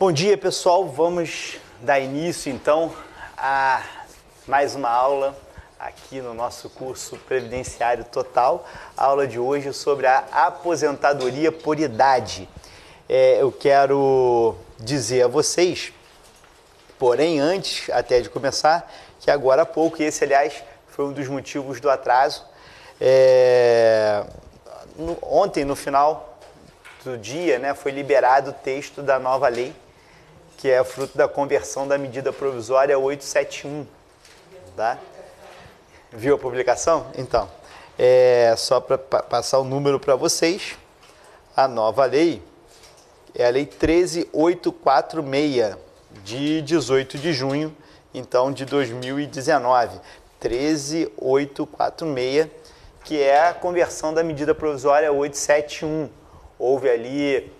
Bom dia, pessoal. Vamos dar início, então, a mais uma aula aqui no nosso curso Previdenciário Total. A aula de hoje é sobre a aposentadoria por idade. Eu quero dizer a vocês, porém, antes até de começar, que agora há pouco, e esse, aliás, foi um dos motivos do atraso, ontem, no final do dia, né, foi liberado o texto da nova lei, que é fruto da conversão da medida provisória 871, tá? Viu a publicação? Então, só para passar o número para vocês, a nova lei é a Lei 13.846, de 18 de junho, então, de 2019. 13.846, que é a conversão da medida provisória 871. Houve ali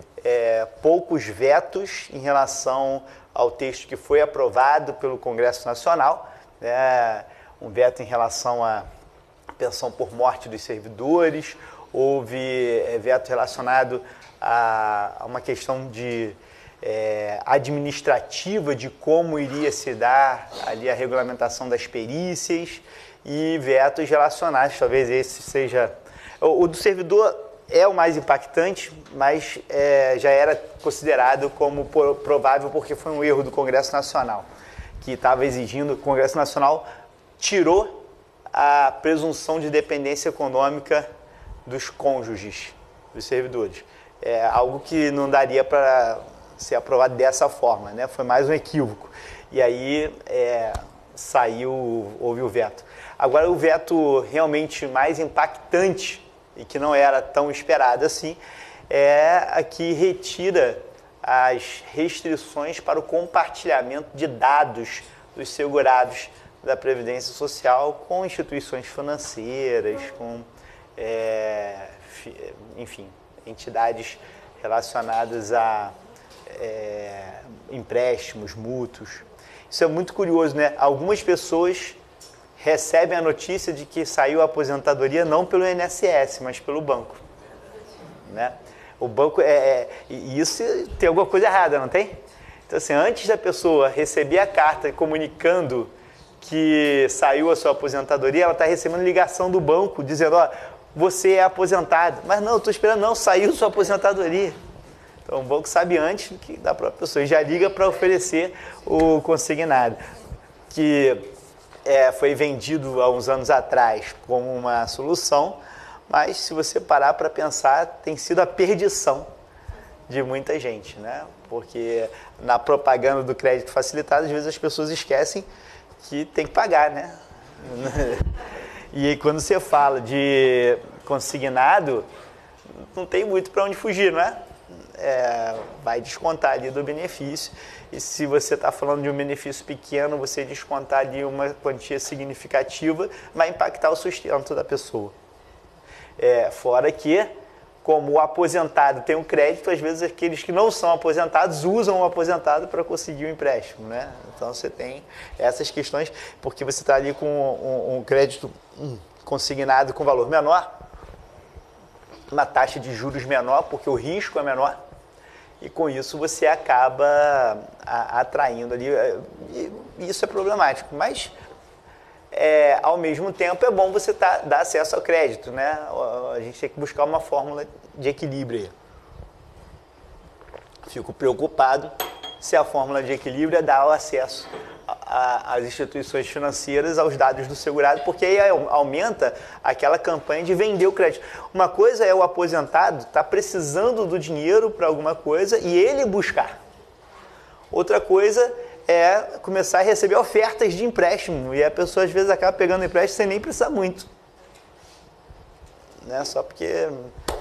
poucos vetos em relação ao texto que foi aprovado pelo Congresso Nacional, né? Um veto em relação à pensão por morte dos servidores, houve veto relacionado a uma questão de administrativa de como iria se dar ali a regulamentação das perícias e vetos relacionados, talvez esse seja... O do servidor é o mais impactante, mas já era considerado como provável porque foi um erro do Congresso Nacional, que estava exigindo, o Congresso Nacional tirou a presunção de dependência econômica dos cônjuges, dos servidores. É algo que não daria para ser aprovado dessa forma, né? Foi mais um equívoco. E aí houve o veto. Agora, o veto realmente mais impactante e que não era tão esperado assim, é a que retira as restrições para o compartilhamento de dados dos segurados da Previdência Social com instituições financeiras, com, enfim, entidades relacionadas a empréstimos, mútuos. Isso é muito curioso, né? Algumas pessoas recebem a notícia de que saiu a aposentadoria não pelo INSS, mas pelo banco, né? O banco e isso tem alguma coisa errada, não tem? Então, assim, antes da pessoa receber a carta comunicando que saiu a sua aposentadoria, ela está recebendo ligação do banco dizendo, ó, você é aposentado. Mas não, estou esperando, não, saiu sua aposentadoria. Então, o banco sabe antes da própria pessoa e já liga para oferecer o consignado, que foi vendido há uns anos atrás como uma solução, mas se você parar para pensar, tem sido a perdição de muita gente, né? Porque na propaganda do crédito facilitado, às vezes as pessoas esquecem que tem que pagar, né? E aí, quando você fala de consignado, não tem muito para onde fugir, não é? Vai descontar ali do benefício, e se você está falando de um benefício pequeno, você descontar ali uma quantia significativa, vai impactar o sustento da pessoa. Fora que, como o aposentado tem um crédito, às vezes aqueles que não são aposentados usam o aposentado para conseguir o empréstimo, né? Então você tem essas questões, porque você está ali com um crédito consignado com valor menor, uma taxa de juros menor, porque o risco é menor, e com isso você acaba atraindo ali, e isso é problemático, mas ao mesmo tempo é bom você dar acesso ao crédito, né? A gente tem que buscar uma fórmula de equilíbrio aí. Fico preocupado se a fórmula de equilíbrio é dar o acesso às instituições financeiras, aos dados do segurado, porque aí aumenta aquela campanha de vender o crédito. Uma coisa é o aposentado estar precisando do dinheiro para alguma coisa e ele buscar. Outra coisa é começar a receber ofertas de empréstimo, e a pessoa às vezes acaba pegando empréstimo sem nem precisar muito, né? Só porque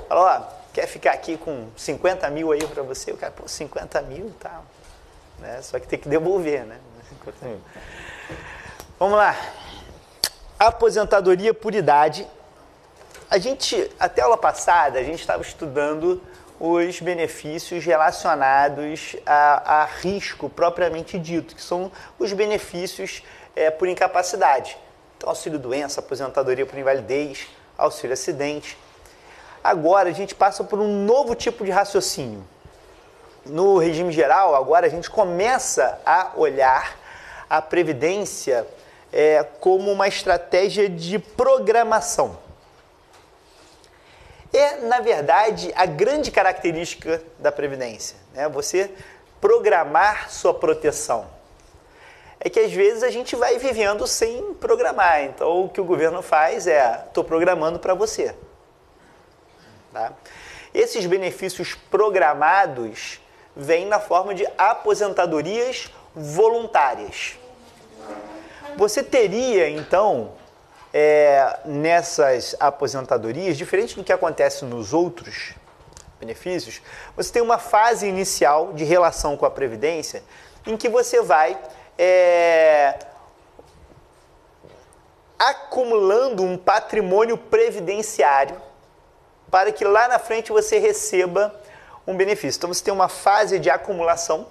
fala, ó, quer ficar aqui com 50 mil aí para você? O cara, pô, 50 mil, tá, né? Só que tem que devolver, né? 50 mil. Vamos lá. Aposentadoria por idade. Até a aula passada, a gente estava estudando os benefícios relacionados a risco propriamente dito, que são os benefícios por incapacidade. Então, auxílio-doença, aposentadoria por invalidez, auxílio-acidente. Agora, a gente passa por um novo tipo de raciocínio. no regime geral, agora a gente começa a olhar a Previdência como uma estratégia de programação. É, na verdade, a grande característica da Previdência, né? Você programar sua proteção. É que às vezes a gente vai vivendo sem programar. Então, o que o governo faz estou programando para você. Tá? Esses benefícios programados vêm na forma de aposentadorias voluntárias. Você teria, então, nessas aposentadorias, diferente do que acontece nos outros benefícios, você tem uma fase inicial de relação com a Previdência em que você vai acumulando um patrimônio previdenciário para que lá na frente você receba um benefício. Então você tem uma fase de acumulação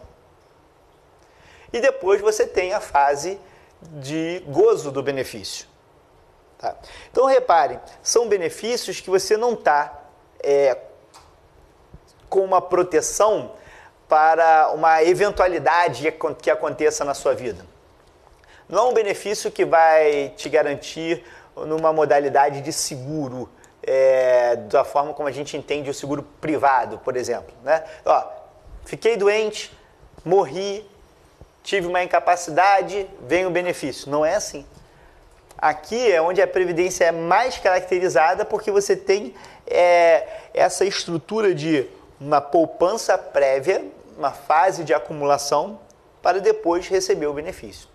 e depois você tem a fase de gozo do benefício. Tá? Então reparem, são benefícios que você não está com uma proteção para uma eventualidade que aconteça na sua vida. Não é um benefício que vai te garantir numa modalidade de seguro, da forma como a gente entende o seguro privado, por exemplo. Né? Fiquei doente, morri, tive uma incapacidade, vem o benefício. Não é assim. Aqui é onde a Previdência é mais caracterizada porque você tem essa estrutura de uma poupança prévia, uma fase de acumulação para depois receber o benefício.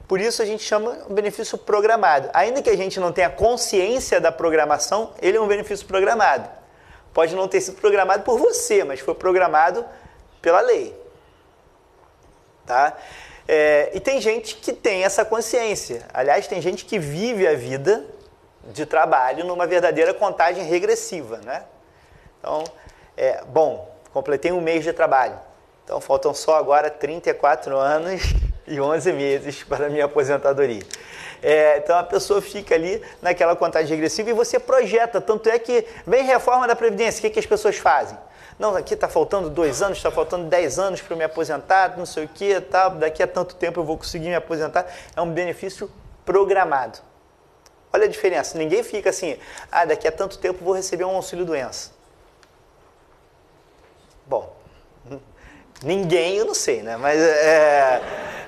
Por isso a gente chama um benefício programado. Ainda que a gente não tenha consciência da programação, ele é um benefício programado. Pode não ter sido programado por você, mas foi programado pela lei. Tá? E tem gente que tem essa consciência. Aliás, tem gente que vive a vida de trabalho numa verdadeira contagem regressiva. Né? Então, completei um mês de trabalho. Então, faltam só agora 34 anos e 11 meses para a minha aposentadoria. Então, a pessoa fica ali naquela contagem regressiva e você projeta. Tanto é que vem reforma da Previdência. O que as pessoas fazem? Não, aqui está faltando 2 anos, está faltando 10 anos para eu me aposentar, não sei o que, tá, daqui a tanto tempo eu vou conseguir me aposentar. É um benefício programado. Olha a diferença. Ninguém fica assim, daqui a tanto tempo eu vou receber um auxílio-doença. Bom, ninguém, eu não sei, né? Mas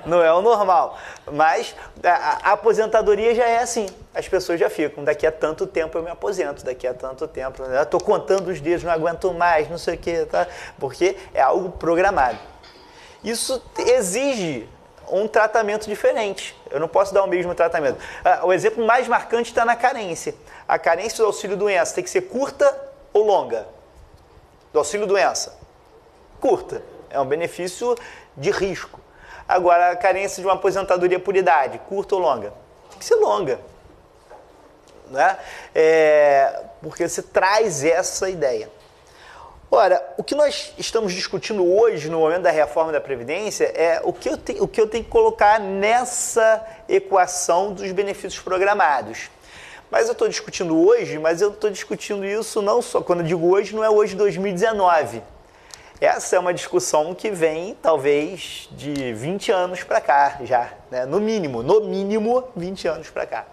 não é o normal. Mas a aposentadoria já é assim. As pessoas já ficam, daqui a tanto tempo eu me aposento, daqui a tanto tempo, eu estou contando os dias, não aguento mais, não sei o que, tá? Porque é algo programado. Isso exige um tratamento diferente. Eu não posso dar o mesmo tratamento. O exemplo mais marcante está na carência. A carência do auxílio-doença tem que ser curta ou longa? Do auxílio-doença? Curta. É um benefício de risco. Agora, a carência de uma aposentadoria por idade, curta ou longa? Tem que ser longa. Né? Porque você traz essa ideia. Ora, o que nós estamos discutindo hoje, no momento da reforma da Previdência, é o que eu tenho que colocar nessa equação dos benefícios programados. Mas eu estou discutindo hoje, mas eu estou discutindo isso não só, quando eu digo hoje, não é hoje 2019. Essa é uma discussão que vem, talvez, de 20 anos para cá já, né? No mínimo 20 anos para cá.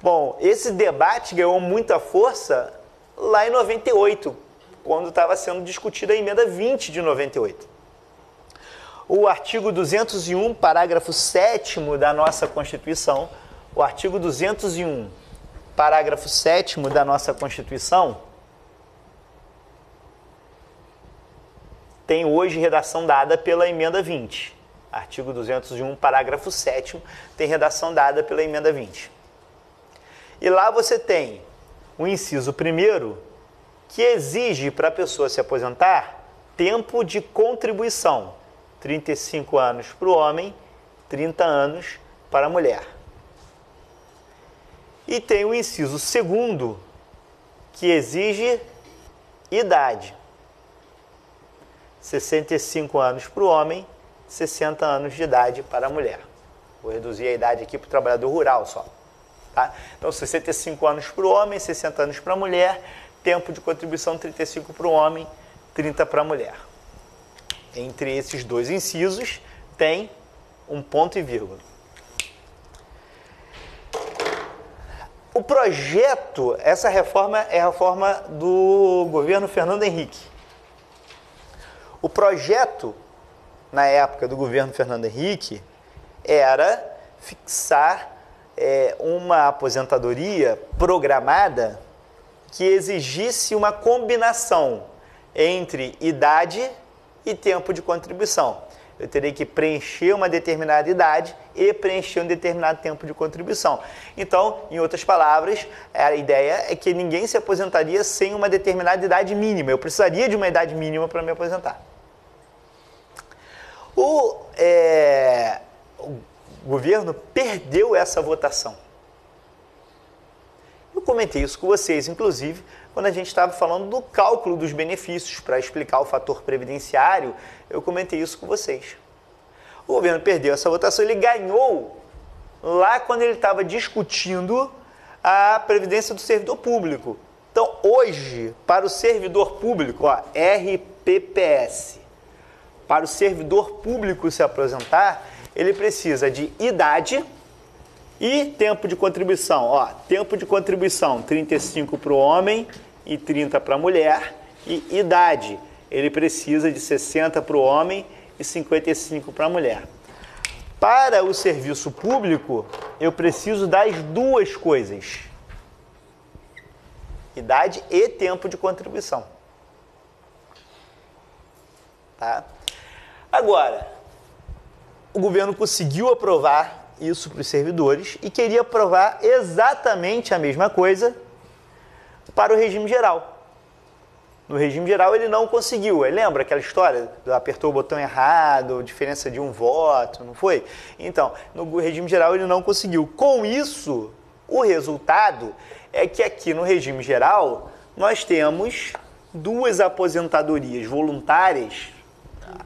Bom, esse debate ganhou muita força lá em 98, quando estava sendo discutida a emenda 20 de 98. O artigo 201, parágrafo 7º da nossa Constituição, o artigo 201, parágrafo 7º da nossa Constituição, tem hoje redação dada pela emenda 20. Artigo 201, parágrafo 7º, tem redação dada pela emenda 20. E lá você tem o inciso 1º, que exige para a pessoa se aposentar tempo de contribuição. 35 anos para o homem, 30 anos para a mulher. E tem o inciso 2º, que exige idade. 65 anos para o homem, 60 anos de idade para a mulher. Vou reduzir a idade aqui para o trabalhador rural só. Tá? Então, 65 anos para o homem, 60 anos para a mulher, tempo de contribuição 35 para o homem, 30 para a mulher. Entre esses dois incisos tem um ponto e vírgula. O projeto, essa reforma é a reforma do governo Fernando Henrique. O projeto, na época do governo Fernando Henrique, era fixar uma aposentadoria programada que exigisse uma combinação entre idade e tempo de contribuição. Eu teria que preencher uma determinada idade e preencher um determinado tempo de contribuição. Então, em outras palavras, a ideia é que ninguém se aposentaria sem uma determinada idade mínima. Eu precisaria de uma idade mínima para me aposentar. O governo perdeu essa votação. Eu comentei isso com vocês, inclusive, quando a gente estava falando do cálculo dos benefícios para explicar o fator previdenciário, eu comentei isso com vocês. O governo perdeu essa votação, ele ganhou lá quando ele estava discutindo a previdência do servidor público. Então, hoje, para o servidor público, RPPS, para o servidor público se aposentar, ele precisa de idade e tempo de contribuição. Tempo de contribuição, 35 para o homem e 30 para a mulher. E idade, ele precisa de 60 para o homem e 55 para a mulher. Para o serviço público, eu preciso das duas coisas. Idade e tempo de contribuição. Tá? Agora, o governo conseguiu aprovar isso para os servidores e queria aprovar exatamente a mesma coisa para o regime geral. No regime geral ele não conseguiu. Lembra aquela história? Apertou o botão errado, diferença de um voto, não foi? Então, no regime geral ele não conseguiu. Com isso, o resultado é que aqui no regime geral nós temos duas aposentadorias voluntárias,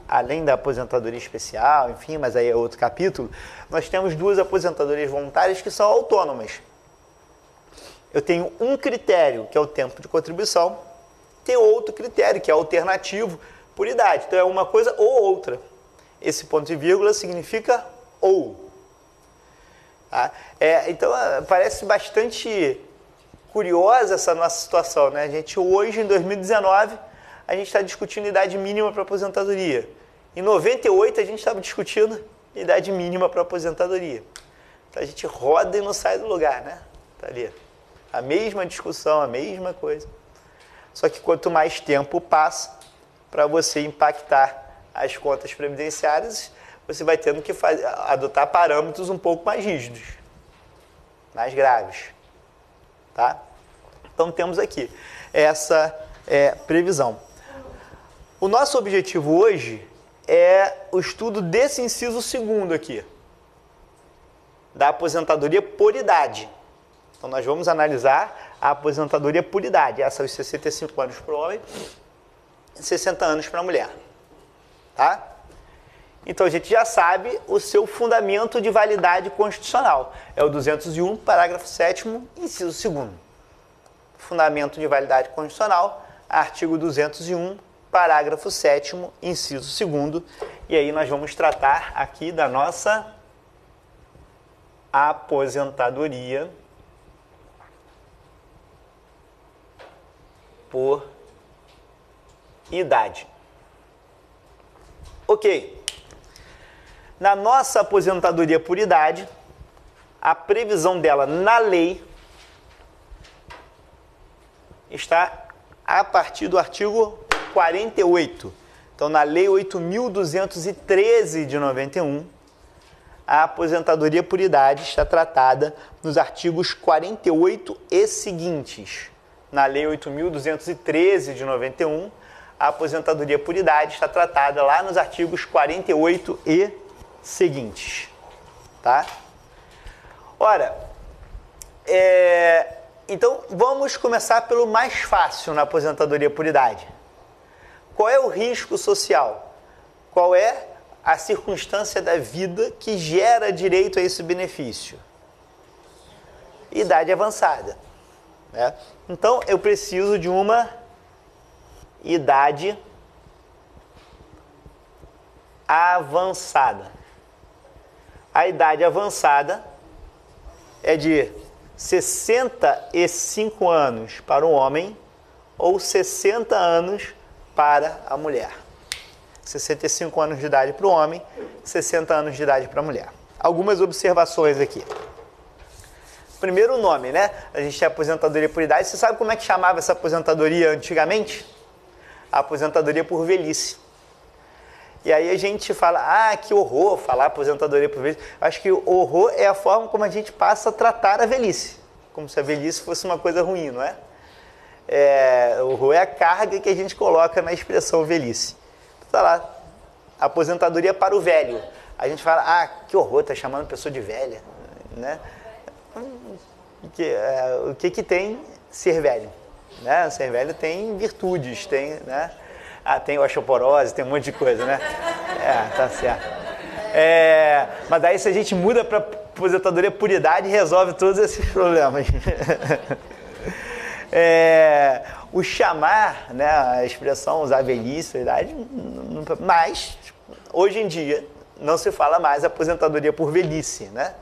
além da aposentadoria especial, enfim, mas aí é outro capítulo, nós temos duas aposentadorias voluntárias que são autônomas. Eu tenho um critério, que é o tempo de contribuição, tem outro critério, que é alternativo por idade. Então é uma coisa ou outra. Esse ponto e vírgula significa ou. Tá? Então parece bastante curiosa essa nossa situação, né? A gente hoje, em 2019, a gente está discutindo idade mínima para aposentadoria. Em 98, a gente estava discutindo idade mínima para aposentadoria. Então a gente roda e não sai do lugar, né? Tá ali. A mesma discussão, a mesma coisa. Só que quanto mais tempo passa para você impactar as contas previdenciárias, você vai tendo que adotar parâmetros um pouco mais rígidos, mais graves. Tá? Então temos aqui essa previsão. O nosso objetivo hoje é o estudo desse inciso segundo aqui, da aposentadoria por idade. Então nós vamos analisar a aposentadoria por idade, essa aos 65 anos para o homem e 60 anos para a mulher. Tá? Então a gente já sabe o seu fundamento de validade constitucional. É o 201, parágrafo 7º, inciso 2º. Fundamento de validade constitucional, artigo 201, parágrafo 7º, inciso 2º. E aí nós vamos tratar aqui da nossa aposentadoria por idade. Ok. Na nossa aposentadoria por idade, a previsão dela na lei está a partir do artigo 48. Então, na Lei 8.213 de 91, a aposentadoria por idade está tratada nos artigos 48 e seguintes. Na Lei 8.213 de 91, a aposentadoria por idade está tratada lá nos artigos 48 e seguintes. Tá? Ora, então vamos começar pelo mais fácil na aposentadoria por idade. Qual é o risco social? Qual é a circunstância da vida que gera direito a esse benefício? Idade avançada. Né? Então, eu preciso de uma idade avançada. A idade avançada é de 65 anos para o homem ou 60 anos para a mulher. 65 anos de idade para o homem, 60 anos de idade para a mulher. Algumas observações aqui. Primeiro, o nome, né? A gente tem aposentadoria por idade. Você sabe como é que chamava essa aposentadoria antigamente? A aposentadoria por velhice. E aí a gente fala, que horror falar aposentadoria por velhice. Acho que o horror é a forma como a gente passa a tratar a velhice. Como se a velhice fosse uma coisa ruim, não é? O horror é a carga que a gente coloca na expressão velhice. Tá lá, aposentadoria para o velho. A gente fala, que horror, tá chamando a pessoa de velha, né? O que tem ser velho? Né? Ser velho tem virtudes, tem, né? Tem osteoporose, tem um monte de coisa, né? Tá certo. Mas daí se a gente muda para aposentadoria por idade, resolve todos esses problemas. O chamar, né, a expressão usar velhice, idade, mas hoje em dia não se fala mais aposentadoria por velhice, né?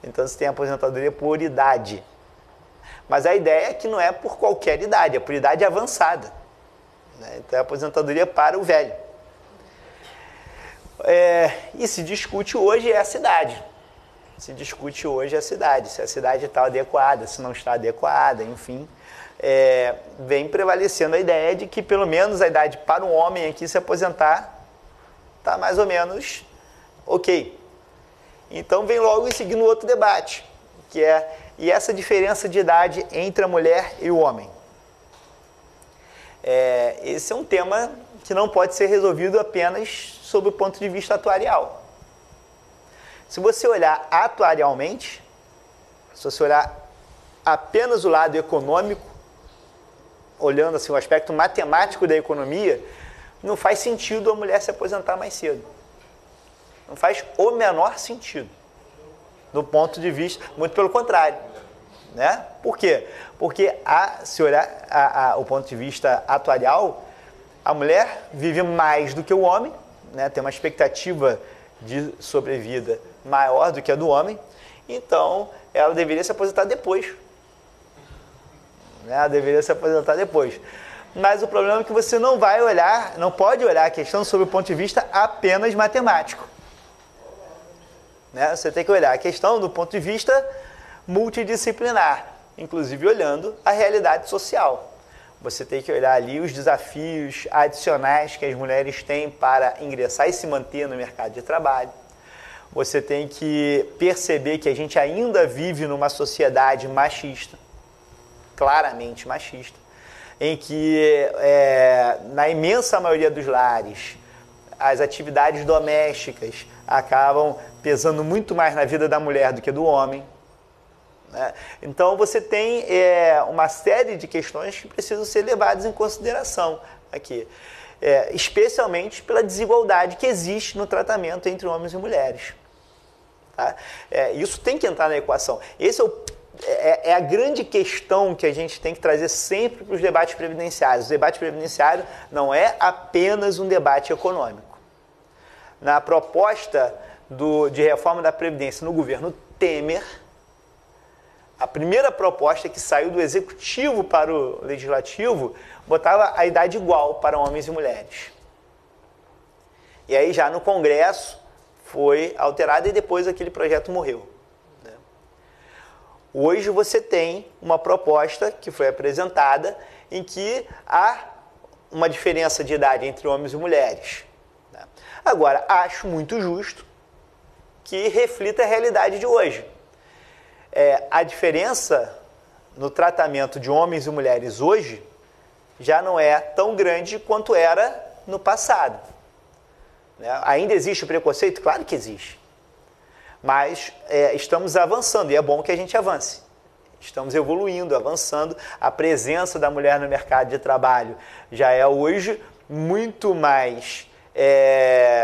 Então você tem aposentadoria por idade. Mas a ideia é que não é por qualquer idade, é por idade avançada. Né? Então é aposentadoria para o velho. E se discute hoje essa idade. Se discute hoje essa idade, se a idade está adequada, se não está adequada, enfim. Vem prevalecendo a ideia de que pelo menos a idade para um homem aqui se aposentar está mais ou menos ok. Então vem logo em seguida outro debate, que e essa diferença de idade entre a mulher e o homem? Esse é um tema que não pode ser resolvido apenas sob o ponto de vista atuarial. Se você olhar atuarialmente, se você olhar apenas o lado econômico, olhando assim, o aspecto matemático da economia, não faz sentido a mulher se aposentar mais cedo. Não faz o menor sentido. Do ponto de vista, muito pelo contrário. Né? Por quê? Porque, se olhar o ponto de vista atuarial, a mulher vive mais do que o homem, né? Tem uma expectativa de sobrevida maior do que a do homem, então ela deveria se aposentar depois. Ela deveria se aposentar depois. Mas o problema é que você não pode olhar a questão sob o ponto de vista apenas matemático. Né? Você tem que olhar a questão do ponto de vista multidisciplinar, inclusive olhando a realidade social. Você tem que olhar ali os desafios adicionais que as mulheres têm para ingressar e se manter no mercado de trabalho. Você tem que perceber que a gente ainda vive numa sociedade machista, claramente machista, em que na imensa maioria dos lares as atividades domésticas acabam pesando muito mais na vida da mulher do que do homem. Né? Então você tem uma série de questões que precisam ser levadas em consideração aqui, especialmente pela desigualdade que existe no tratamento entre homens e mulheres. Tá? Isso tem que entrar na equação. Esse é a grande questão que a gente tem que trazer sempre para os debates previdenciários. O debate previdenciário não é apenas um debate econômico. Na proposta de reforma da Previdência no governo Temer, a primeira proposta que saiu do Executivo para o Legislativo botava a idade igual para homens e mulheres. E aí já no Congresso foi alterado e depois aquele projeto morreu. Né? Hoje você tem uma proposta que foi apresentada em que há uma diferença de idade entre homens e mulheres. Né? Agora, acho muito justo que reflita a realidade de hoje. A diferença no tratamento de homens e mulheres hoje já não é tão grande quanto era no passado. Ainda existe o preconceito? Claro que existe. Mas estamos avançando e é bom que a gente avance. Estamos evoluindo, avançando. A presença da mulher no mercado de trabalho já é hoje muito mais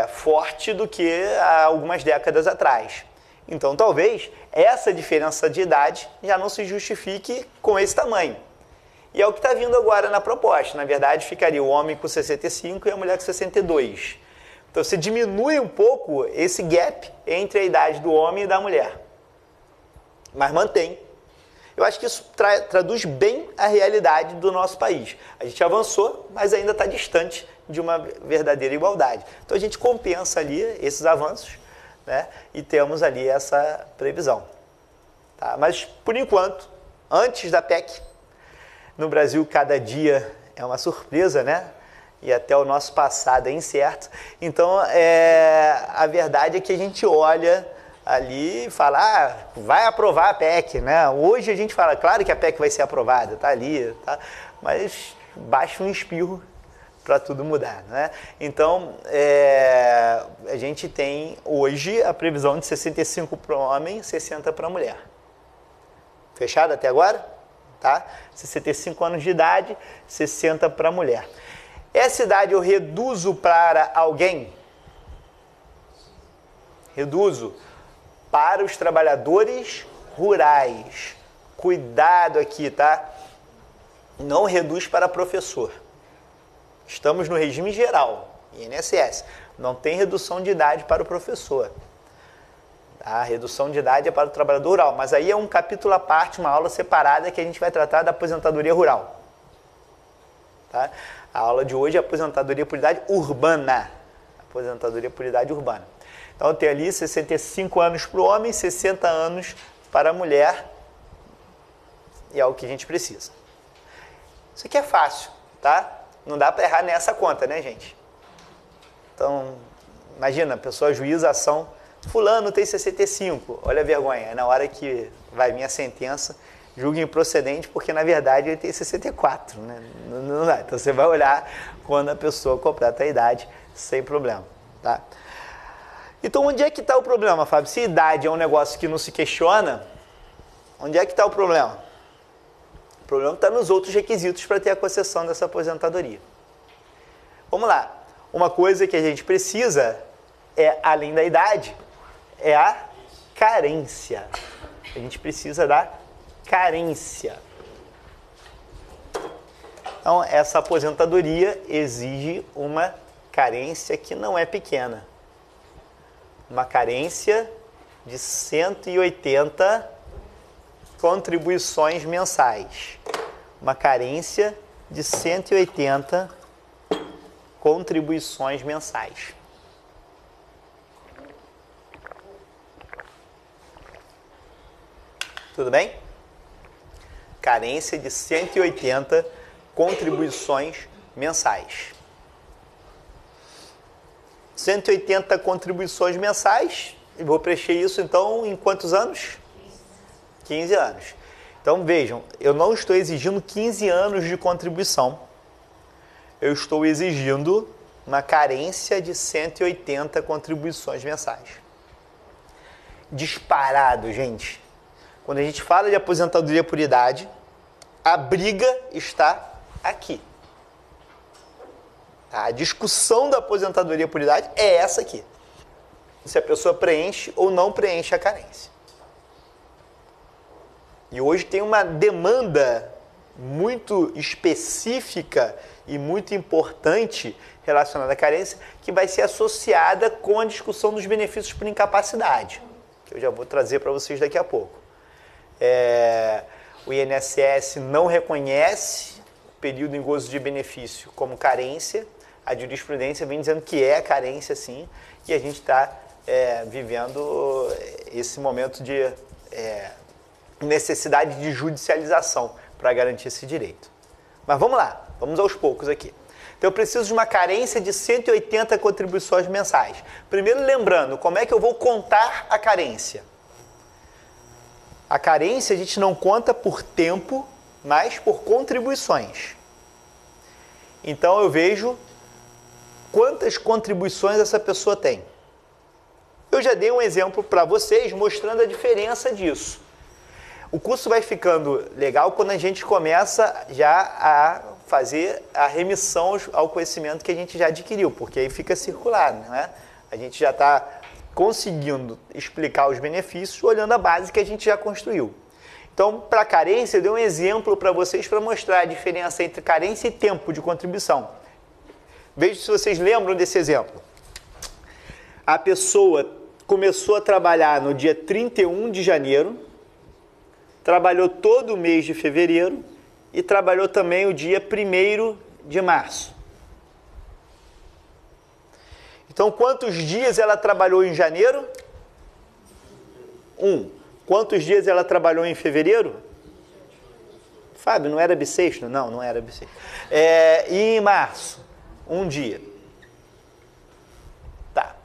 forte do que há algumas décadas atrás. Então, talvez essa diferença de idade já não se justifique com esse tamanho. E é o que está vindo agora na proposta. Na verdade, ficaria o homem com 65 e a mulher com 62. Então você diminui um pouco esse gap entre a idade do homem e da mulher. Mas mantém. Eu acho que isso traduz bem a realidade do nosso país. A gente avançou, mas ainda está distante de uma verdadeira igualdade. Então a gente compensa ali esses avanços, né? E temos ali essa previsão. Tá? Mas, por enquanto, antes da PEC, no Brasil cada dia é uma surpresa, né? E até o nosso passado é incerto. Então, a verdade é que a gente olha ali e fala, vai aprovar a PEC, né? Hoje a gente fala, claro que a PEC vai ser aprovada, tá ali, tá? Mas basta um espirro para tudo mudar, né? Então, a gente tem hoje a previsão de 65 para o homem, 60 para a mulher. Fechado até agora? Tá? 65 anos de idade, 60 para a mulher. Essa idade eu reduzo para alguém? Reduzo para os trabalhadores rurais. Cuidado aqui, tá? Não reduz para professor. Estamos no regime geral, INSS. Não tem redução de idade para o professor. A redução de idade é para o trabalhador rural, mas aí é um capítulo à parte, uma aula separada que a gente vai tratar da aposentadoria rural. Tá? A aula de hoje é aposentadoria por idade urbana. Aposentadoria por idade urbana. Então eu tenho ali 65 anos para o homem, 60 anos para a mulher, e é o que a gente precisa. Isso aqui é fácil, tá? Não dá para errar nessa conta, né, gente? Então, imagina, a pessoa juíza a ação, fulano tem 65, olha a vergonha, é na hora que vai vir a sentença, julga improcedente, porque na verdade ele tem 64, né? Não dá. Então você vai olhar quando a pessoa completa a idade, sem problema, tá? Então onde é que está o problema, Fábio? Se idade é um negócio que não se questiona, onde é que está o problema? O problema está nos outros requisitos para ter a concessão dessa aposentadoria. Vamos lá. Uma coisa que a gente precisa além da idade, é a carência. A gente precisa da carência. Então, essa aposentadoria exige uma carência que não é pequena. Uma carência de 180 contribuições mensais. Uma carência de 180 contribuições mensais. Tudo bem? Carência de 180 contribuições mensais. 180 contribuições mensais, e vou preencher isso então em quantos anos? 15 anos. Então vejam, eu não estou exigindo 15 anos de contribuição. Eu estou exigindo uma carência de 180 contribuições mensais. Disparado, gente. Quando a gente fala de aposentadoria por idade, a briga está aqui. A discussão da aposentadoria por idade é essa aqui. Se a pessoa preenche ou não preenche a carência. E hoje tem uma demanda muito específica e muito importante relacionada à carência, que vai ser associada com a discussão dos benefícios por incapacidade, que eu já vou trazer para vocês daqui a pouco. O INSS não reconhece o período em gozo de benefício como carência. A jurisprudência vem dizendo que é carência, sim, e a gente está vivendo esse momento de necessidade de judicialização para garantir esse direito. Mas vamos lá, vamos aos poucos aqui. Então eu preciso de uma carência de 180 contribuições mensais. Primeiro lembrando, como é que eu vou contar a carência? A carência a gente não conta por tempo, mas por contribuições. Então eu vejo quantas contribuições essa pessoa tem. Eu já dei um exemplo para vocês mostrando a diferença disso. O curso vai ficando legal quando a gente começa já a fazer a remissão ao conhecimento que a gente já adquiriu, porque aí fica circular, né? A gente já está conseguindo explicar os benefícios olhando a base que a gente já construiu. Então, para carência, eu dei um exemplo para vocês para mostrar a diferença entre carência e tempo de contribuição. Veja se vocês lembram desse exemplo. a pessoa começou a trabalhar no dia 31 de janeiro, trabalhou todo o mês de fevereiro e trabalhou também o dia 1º de março. Então, quantos dias ela trabalhou em janeiro? 1. Quantos dias ela trabalhou em fevereiro? Fábio, não era bissexto? Não, não era bissexto. E em março? 1 dia. Tá.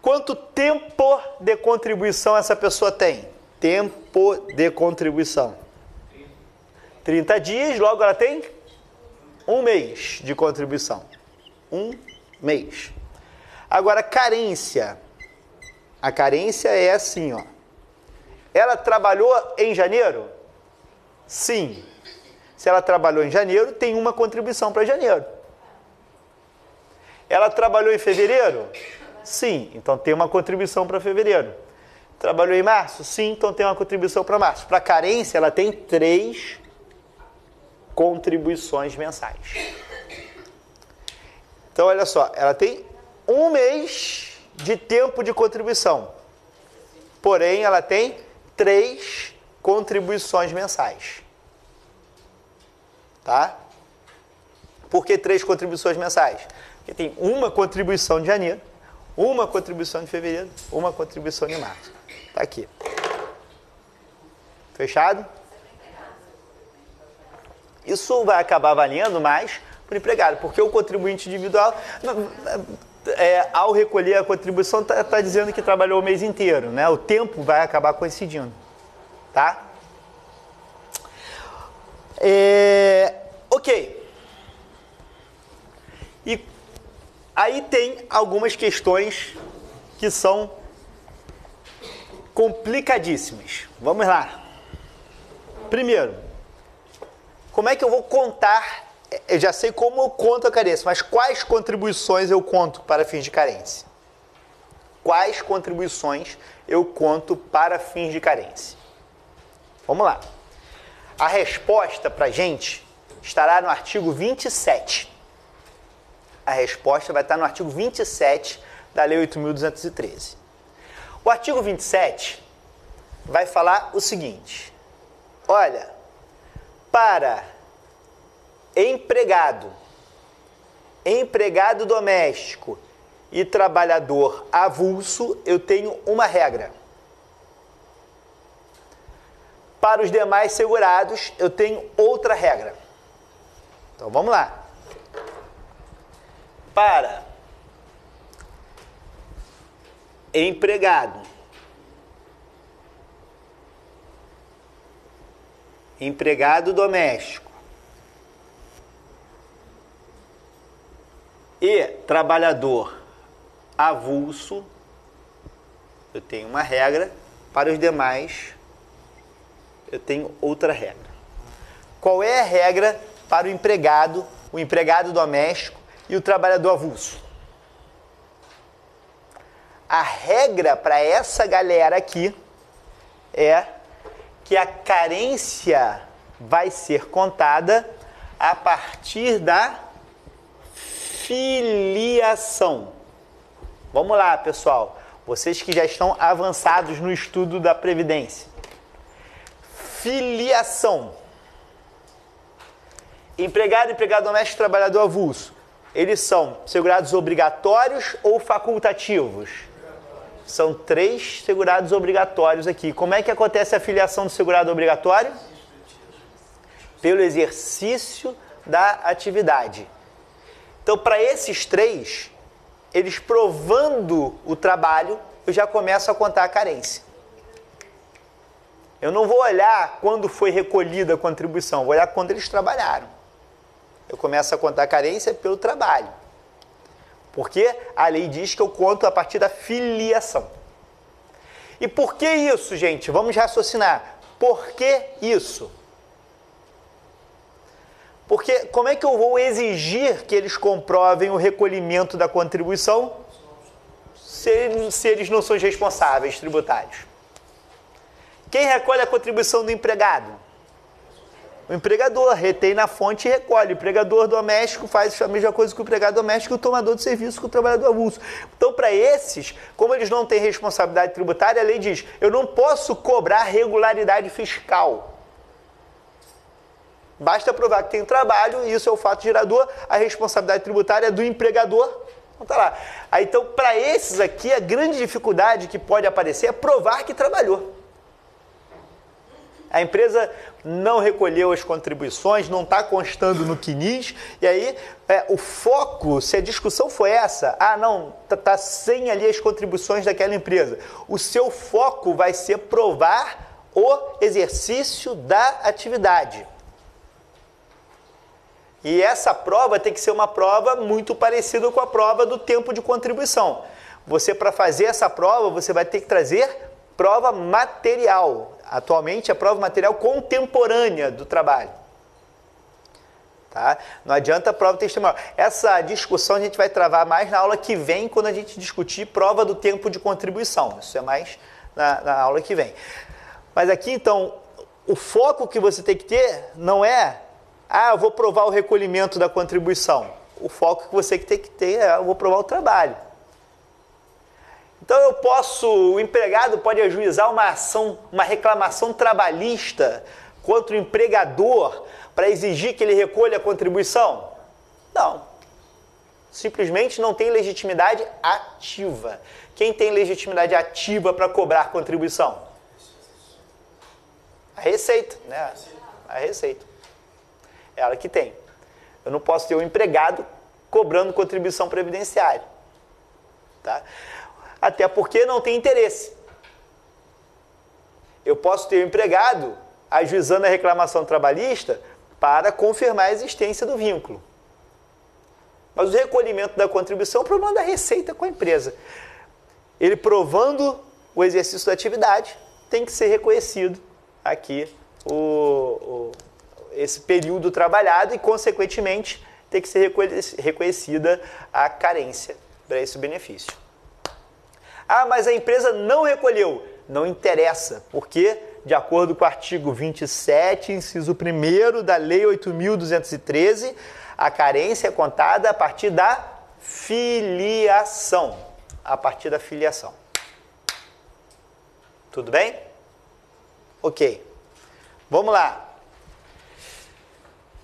Quanto tempo de contribuição essa pessoa tem? Tempo de contribuição. 30 dias, logo ela tem 1 mês de contribuição. 1 mês. Agora, carência. A carência é assim, ó. Ela trabalhou em janeiro? Sim. Se ela trabalhou em janeiro, tem uma contribuição para janeiro. Ela trabalhou em fevereiro? Sim. Então tem uma contribuição para fevereiro. Trabalhou em março? Sim. Então tem uma contribuição para março. Para carência, ela tem 3 contribuições mensais. Então, olha só, ela tem 1 mês de tempo de contribuição. Porém, ela tem 3 contribuições mensais. Tá? Por que 3 contribuições mensais? Porque tem uma contribuição de janeiro, uma contribuição de fevereiro, uma contribuição de março. Tá aqui. Fechado? Isso vai acabar valendo mais para o empregado, porque o contribuinte individual, ao recolher a contribuição, está dizendo que trabalhou o mês inteiro, né? O tempo vai acabar coincidindo, tá? Ok. E aí tem algumas questões que são complicadíssimas. Vamos lá. Primeiro, como é que eu vou contar? Eu já sei como eu conto a carência, mas quais contribuições eu conto para fins de carência? Quais contribuições eu conto para fins de carência? Vamos lá. A resposta para a gente estará no artigo 27. A resposta vai estar no artigo 27 da Lei 8.213. O artigo 27 vai falar o seguinte. Olha, para empregado doméstico e trabalhador avulso, eu tenho uma regra. Para os demais segurados, eu tenho outra regra. Então, vamos lá. Para empregado doméstico e trabalhador avulso, eu tenho uma regra. Para os demais, eu tenho outra regra. Qual é a regra para o empregado doméstico e o trabalhador avulso? A regra para essa galera aqui é que a carência vai ser contada a partir da filiação. Vamos lá, pessoal. Vocês que já estão avançados no estudo da Previdência. Filiação. Empregado doméstico, trabalhador avulso. Eles são segurados obrigatórios ou facultativos? São 3 segurados obrigatórios aqui. Como é que acontece a filiação do segurado obrigatório? Pelo exercício da atividade. Então, para esses 3, eles provando o trabalho, eu já começo a contar a carência. Eu não vou olhar quando foi recolhida a contribuição, vou olhar quando eles trabalharam. Eu começo a contar a carência pelo trabalho. Porque a lei diz que eu conto a partir da filiação. E por que isso, gente? Vamos raciocinar. Por que isso? Porque como é que eu vou exigir que eles comprovem o recolhimento da contribuição se eles não são os responsáveis tributários? Quem recolhe a contribuição do empregado? O empregador retém na fonte e recolhe. O empregador doméstico faz a mesma coisa que o empregado doméstico e o tomador de serviço com o trabalhador avulso. Então, para esses, como eles não têm responsabilidade tributária, a lei diz, eu não posso cobrar regularidade fiscal. Basta provar que tem trabalho, e isso é o fato gerador, a responsabilidade tributária é do empregador. Então, tá lá. Aí, então, para esses aqui, a grande dificuldade que pode aparecer é provar que trabalhou. A empresa não recolheu as contribuições, não está constando no CNIS, e aí o foco, se a discussão foi essa, não, está sem ali as contribuições daquela empresa, o seu foco vai ser provar o exercício da atividade. E essa prova tem que ser uma prova muito parecida com a prova do tempo de contribuição. Você, para fazer essa prova, você vai ter que trazer prova material. Atualmente, a prova material contemporânea do trabalho. Tá? Não adianta a prova testemunhal. Essa discussão a gente vai travar mais na aula que vem, quando a gente discutir prova do tempo de contribuição. Isso é mais na aula que vem. Mas aqui, então, o foco que você tem que ter não é eu vou provar o recolhimento da contribuição. O foco que você tem que ter eu vou provar o trabalho. Então o empregado pode ajuizar uma ação, uma reclamação trabalhista contra o empregador para exigir que ele recolha a contribuição? Não. Simplesmente não tem legitimidade ativa. Quem tem legitimidade ativa para cobrar contribuição? A Receita, né? A Receita. Ela que tem. Eu não posso ter um empregado cobrando contribuição previdenciária. Tá? Até porque não tem interesse. Eu posso ter um empregado ajuizando a reclamação trabalhista para confirmar a existência do vínculo. Mas o recolhimento da contribuição é o problema da Receita com a empresa. Ele provando o exercício da atividade, tem que ser reconhecido aqui esse período trabalhado e, consequentemente, tem que ser reconhecida a carência para esse benefício. Mas a empresa não recolheu. Não interessa, porque, de acordo com o artigo 27, inciso 1º da Lei 8.213, a carência é contada a partir da filiação. A partir da filiação. Tudo bem? Ok. Vamos lá.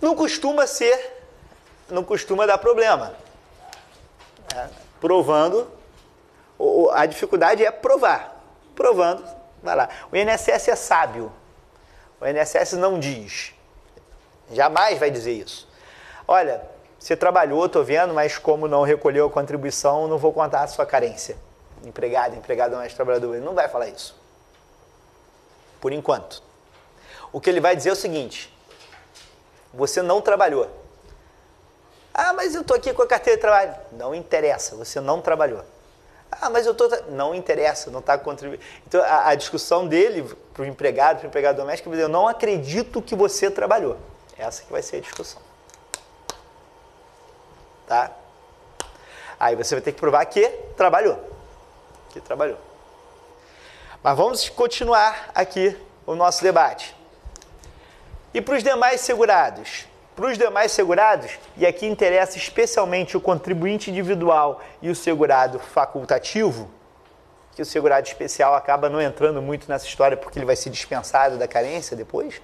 Não costuma dar problema. Provando, a dificuldade é provar. Provando, vai lá. O INSS é sábio. O INSS não diz. Jamais vai dizer isso. Olha, você trabalhou, estou vendo, mas como não recolheu a contribuição, não vou contar a sua carência. Empregado mais trabalhador. Ele não vai falar isso. Por enquanto. O que ele vai dizer é o seguinte: você não trabalhou. Mas eu estou aqui com a carteira de trabalho. Não interessa, você não trabalhou. Mas eu estou... Não interessa, não está contribuindo. Então, a discussão dele para o empregado doméstico, vai dizer, eu não acredito que você trabalhou. Essa que vai ser a discussão. Tá? Aí você vai ter que provar que trabalhou. Mas vamos continuar aqui o nosso debate. E para os demais segurados? Para os demais segurados, e aqui interessa especialmente o contribuinte individual e o segurado facultativo, que o segurado especial acaba não entrando muito nessa história porque ele vai ser dispensado da carência depois.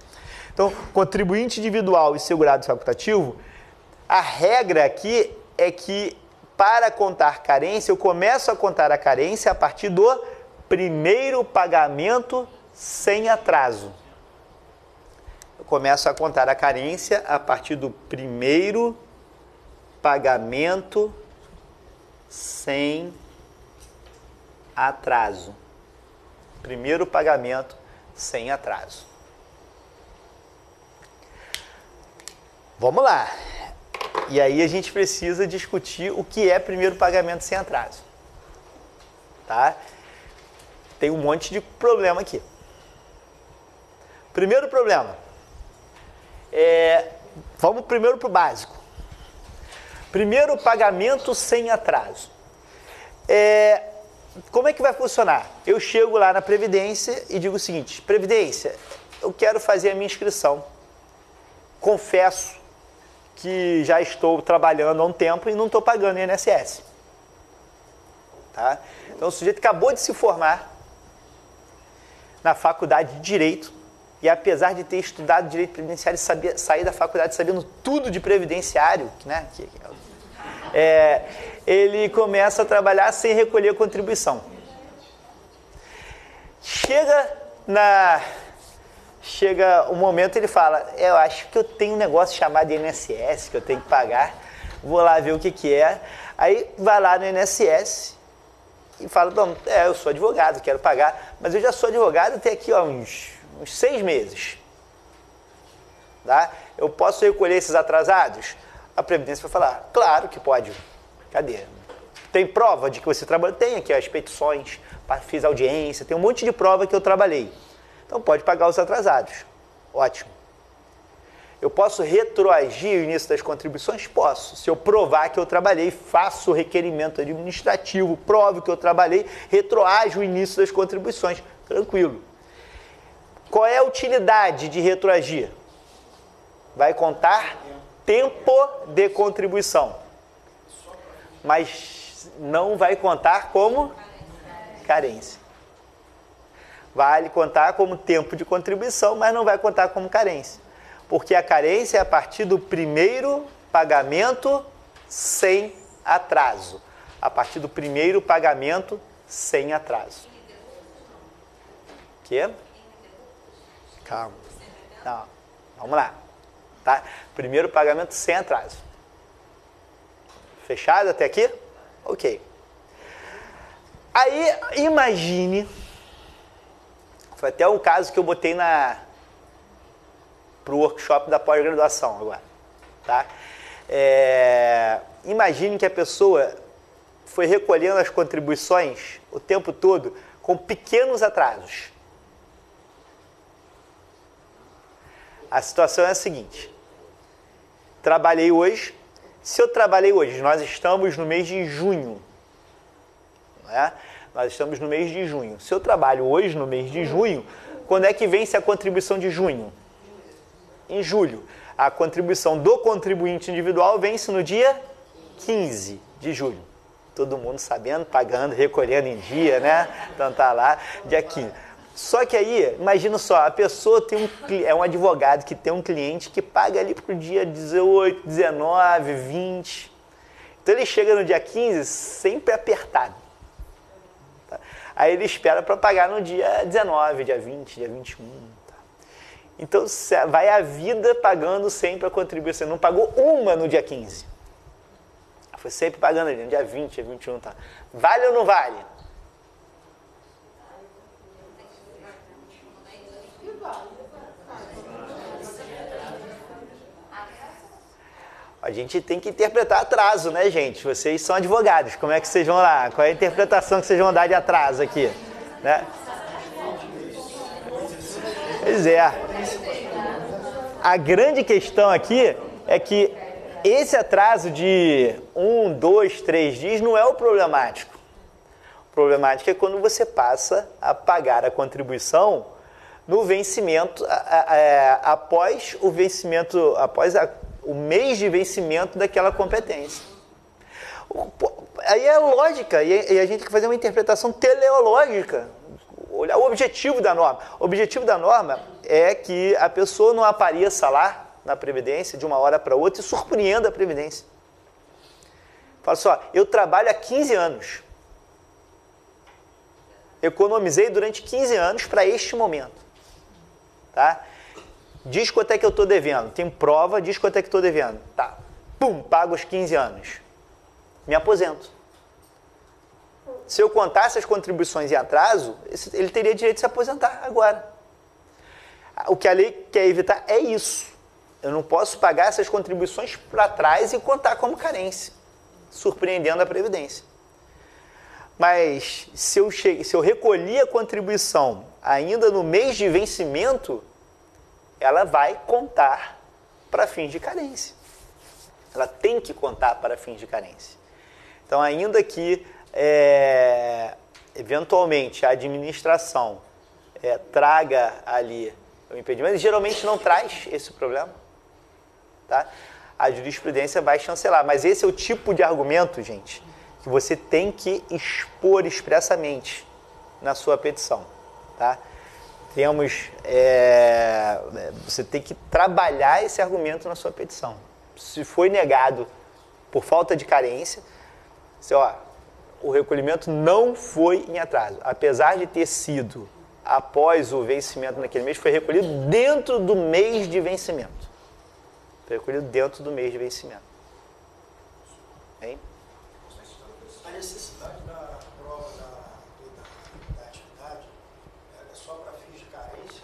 Então, contribuinte individual e segurado facultativo, a regra aqui é que para contar carência, eu começo a contar a carência a partir do primeiro pagamento sem atraso. Começo a contar a carência a partir do primeiro pagamento sem atraso. Primeiro pagamento sem atraso. Vamos lá. E aí a gente precisa discutir o que é primeiro pagamento sem atraso. Tá? Tem um monte de problema aqui. Primeiro problema. Vamos primeiro para o básico. Primeiro pagamento sem atraso. Como é que vai funcionar? Eu chego lá na Previdência e digo o seguinte: Previdência, eu quero fazer a minha inscrição. confesso que já estou trabalhando há um tempo e não estou pagando INSS. Tá? Então o sujeito acabou de se formar na faculdade de Direito e apesar de ter estudado Direito Previdenciário e sair da faculdade sabendo tudo de previdenciário, né? Ele começa a trabalhar sem recolher contribuição. Chega um momento ele fala, eu acho que eu tenho um negócio chamado INSS que eu tenho que pagar, vou lá ver o que é. Aí vai lá no INSS e fala, eu sou advogado, quero pagar, mas eu já sou advogado até aqui uns 6 meses. Tá? Eu posso recolher esses atrasados? A Previdência vai falar, claro que pode. Cadê? Tem prova de que você trabalhou? Tem aqui as petições, fiz audiência, tem um monte de prova que eu trabalhei. Então pode pagar os atrasados. Ótimo. Eu posso retroagir o início das contribuições? Posso. Se eu provar que eu trabalhei, faço o requerimento administrativo, provo que eu trabalhei, retroajo o início das contribuições. Tranquilo. Qual é a utilidade de retroagir? Vai contar tempo de contribuição. Mas não vai contar como carência. Vai contar como tempo de contribuição, mas não vai contar como carência. Porque a carência é a partir do primeiro pagamento sem atraso. A partir do primeiro pagamento sem atraso. Quê? Calma. Não. Vamos lá. Tá? Primeiro pagamento sem atraso. Fechado até aqui? Ok. Aí, imagine... Foi até um caso que eu botei para o workshop da pós-graduação agora. Tá? Imagine que a pessoa foi recolhendo as contribuições o tempo todo com pequenos atrasos. A situação é a seguinte. Trabalhei hoje. Se eu trabalhei hoje, nós estamos no mês de junho. Não é? Nós estamos no mês de junho. Se eu trabalho hoje no mês de junho, quando é que vence a contribuição de junho? Em julho. A contribuição do contribuinte individual vence no dia 15 de julho. Todo mundo sabendo, pagando, recolhendo em dia, né? Então tá lá, dia 15. Só que aí, imagina só, a pessoa é um advogado que tem um cliente que paga ali pro dia 18, 19, 20. Então ele chega no dia 15 sempre apertado. Tá? Aí ele espera para pagar no dia 19, dia 20, dia 21. Tá? Então vai a vida pagando sempre a contribuição. Você não pagou uma no dia 15. Foi sempre pagando ali no dia 20, dia 21. Tá? Vale ou não vale? A gente tem que interpretar atraso, né, gente? Vocês são advogados, como é que vocês vão lá? Qual é a interpretação que vocês vão dar de atraso aqui? Né? Pois é. A grande questão aqui é que esse atraso de 1, 2, 3 dias não é o problemático. O problemático é quando você passa a pagar a contribuição no vencimento, após o vencimento, o mês de vencimento daquela competência. Aí é lógica, e a gente tem que fazer uma interpretação teleológica, olhar o objetivo da norma. O objetivo da norma é que a pessoa não apareça lá na Previdência de uma hora para outra e surpreenda a Previdência. Fala só, eu trabalho há 15 anos. Economizei durante 15 anos para este momento. Tá? Diz quanto é que eu estou devendo. Tem prova, diz quanto é que estou devendo. Tá. Pum, pago os 15 anos. Me aposento. Se eu contasse as contribuições em atraso, ele teria direito de se aposentar agora. O que a lei quer evitar é isso. Eu não posso pagar essas contribuições para trás e contar como carência, surpreendendo a Previdência. Mas se eu recolhi a contribuição ainda no mês de vencimento, ela vai contar para fins de carência. Ela tem que contar para fins de carência. Então, ainda que, eventualmente, a administração traga ali o impedimento, geralmente não traz esse problema. tá? A jurisprudência vai chancelar. Mas esse é o tipo de argumento, gente, que você tem que expor expressamente na sua petição, tá? Você tem que trabalhar esse argumento na sua petição. Se foi negado por falta de carência, o recolhimento não foi em atraso. Apesar de ter sido após o vencimento naquele mês, foi recolhido dentro do mês de vencimento. Foi recolhido dentro do mês de vencimento. Hein? A necessidade da prova da atividade é só para fins de carência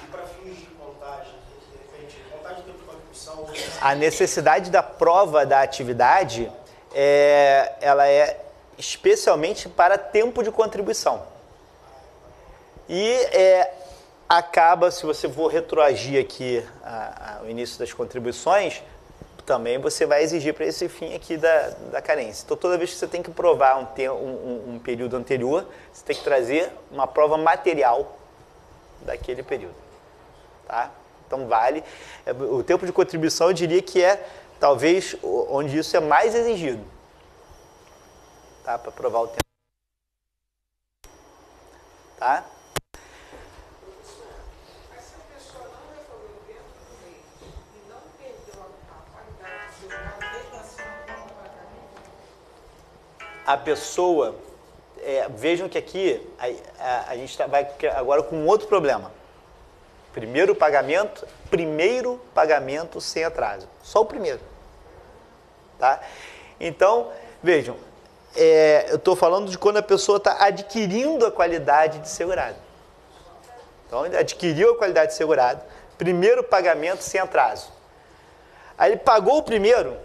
e para fins de contagem, de repente, contagem de tempo de contribuição. A necessidade da prova da atividade, ela é especialmente para tempo de contribuição. E acaba, se você for retroagir aqui o início das contribuições, também você vai exigir para esse fim aqui da carência. Então, toda vez que você tem que provar um período anterior, você tem que trazer uma prova material daquele período. Tá? Então, vale. O tempo de contribuição, eu diria que talvez onde isso é mais exigido. Tá? Para provar o tempo. Tá? A pessoa, vejam que aqui a gente vai agora com outro problema. Primeiro pagamento sem atraso. Só o primeiro. Tá? Então, vejam, eu estou falando de quando a pessoa está adquirindo a qualidade de segurado. Então, ele adquiriu a qualidade de segurado, primeiro pagamento sem atraso. Aí ele pagou o primeiro,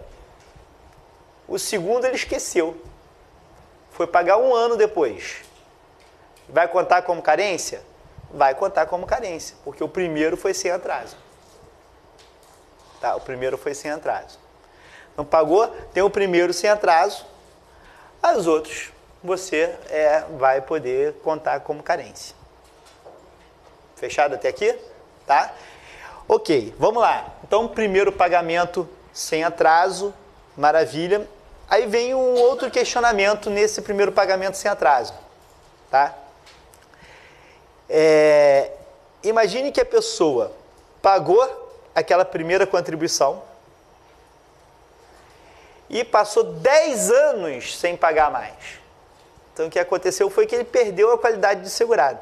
o segundo ele esqueceu. Foi pagar 1 ano depois. Vai contar como carência? Vai contar como carência, porque o primeiro foi sem atraso. Tá? O primeiro foi sem atraso. Então pagou, tem o primeiro sem atraso, os outros você vai poder contar como carência. Fechado até aqui? Tá? Ok, vamos lá. Então, primeiro pagamento sem atraso, maravilha. Aí vem um outro questionamento nesse primeiro pagamento sem atraso. Tá? Imagine que a pessoa pagou aquela primeira contribuição e passou 10 anos sem pagar mais. Então, o que aconteceu foi que ele perdeu a qualidade de segurado.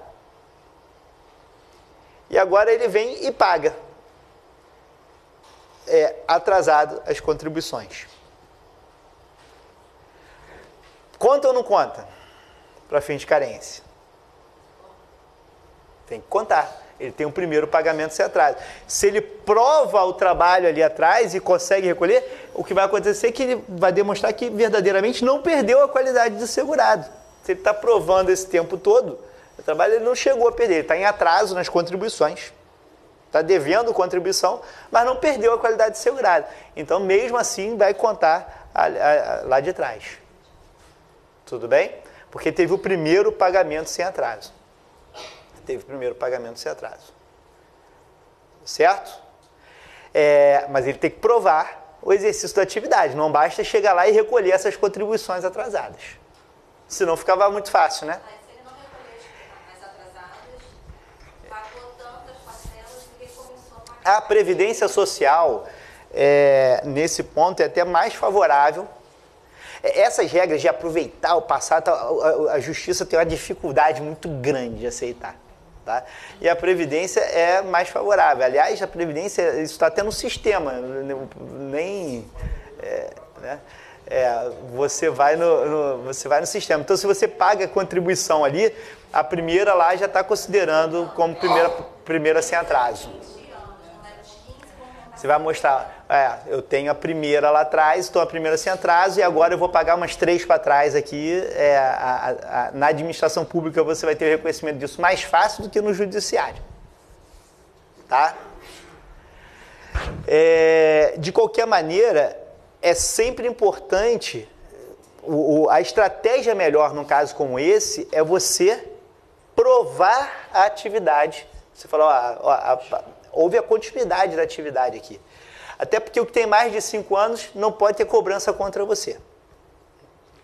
E agora ele vem e paga atrasado as contribuições. Conta ou não conta? Para fins de carência. Tem que contar. Ele tem o primeiro pagamento sem atraso. Se ele prova o trabalho ali atrás e consegue recolher, o que vai acontecer é que ele vai demonstrar que verdadeiramente não perdeu a qualidade de segurado. Se ele está provando esse tempo todo, o trabalho ele não chegou a perder. Ele está em atraso nas contribuições. Está devendo contribuição, mas não perdeu a qualidade de segurado. Então, mesmo assim, vai contar lá de trás. Tudo bem? Porque teve o primeiro pagamento sem atraso. Teve o primeiro pagamento sem atraso. Certo? Mas ele tem que provar o exercício da atividade. Não basta chegar lá e recolher essas contribuições atrasadas. Senão ficava muito fácil, né? Mas se ele não recolher as atrasadas, pagou tantas parcelas e ele começou a pagar. A Previdência Social, nesse ponto, é até mais favorável. Essas regras de aproveitar o passado, a Justiça tem uma dificuldade muito grande de aceitar. Tá? E a Previdência é mais favorável. Aliás, a Previdência, isso está até no sistema, você vai no sistema. Então, se você paga a contribuição ali, a primeira lá já está considerando como primeira sem atraso. Você vai mostrar, eu tenho a primeira lá atrás, estou a primeira sem atraso e agora eu vou pagar umas 3 para trás aqui. Na administração pública você vai ter o reconhecimento disso mais fácil do que no judiciário. Tá? De qualquer maneira, é sempre importante, a estratégia melhor num caso como esse é você provar a atividade. Você falou, houve a continuidade da atividade aqui. Até porque o que tem mais de 5 anos não pode ter cobrança contra você.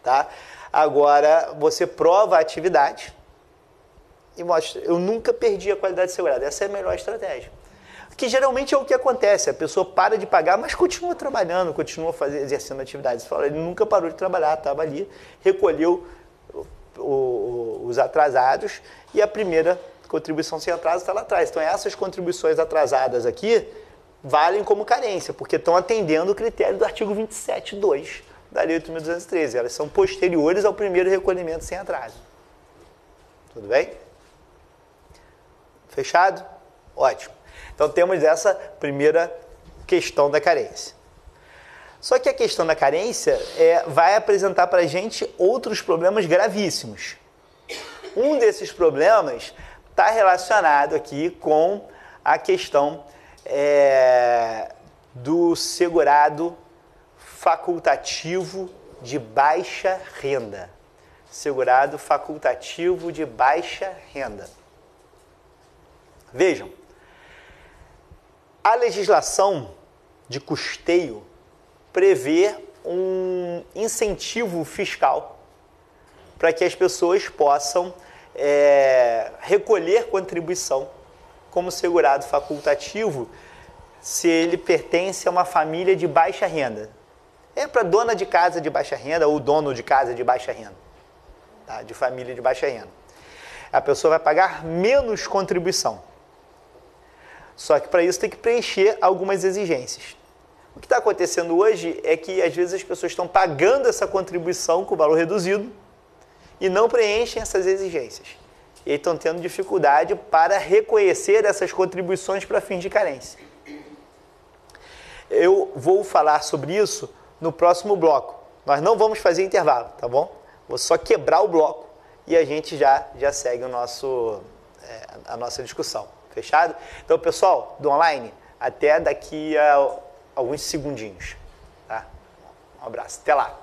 Tá? Agora, você prova a atividade e mostra, eu nunca perdi a qualidade segurada. Essa é a melhor estratégia. Que geralmente é o que acontece, a pessoa para de pagar, mas continua trabalhando, continua exercendo atividades. Você fala, ele nunca parou de trabalhar, estava ali, recolheu os atrasados e a primeira contribuição sem atraso está lá atrás. Então essas contribuições atrasadas aqui valem como carência, porque estão atendendo o critério do artigo 27.2 da Lei 8.213. Elas são posteriores ao primeiro recolhimento sem atraso. Tudo bem? Fechado? Ótimo. Então temos essa primeira questão da carência. Só que a questão da carência vai apresentar para a gente outros problemas gravíssimos. Um desses problemas está relacionado aqui com a questão do segurado facultativo de baixa renda. Segurado facultativo de baixa renda. Vejam, a legislação de custeio prevê um incentivo fiscal para que as pessoas possam recolher contribuição como segurado facultativo se ele pertence a uma família de baixa renda. É para dona de casa de baixa renda ou dono de casa de baixa renda, tá? De família de baixa renda. A pessoa vai pagar menos contribuição. Só que para isso tem que preencher algumas exigências. O que está acontecendo hoje é que às vezes as pessoas estão pagando essa contribuição com valor reduzido e não preenchem essas exigências. E aí estão tendo dificuldade para reconhecer essas contribuições para fins de carência. Eu vou falar sobre isso no próximo bloco. Nós não vamos fazer intervalo, tá bom? Vou só quebrar o bloco e a gente já segue a nossa discussão. Fechado? Então, pessoal do online, até daqui a alguns segundinhos. Tá? Um abraço. Até lá.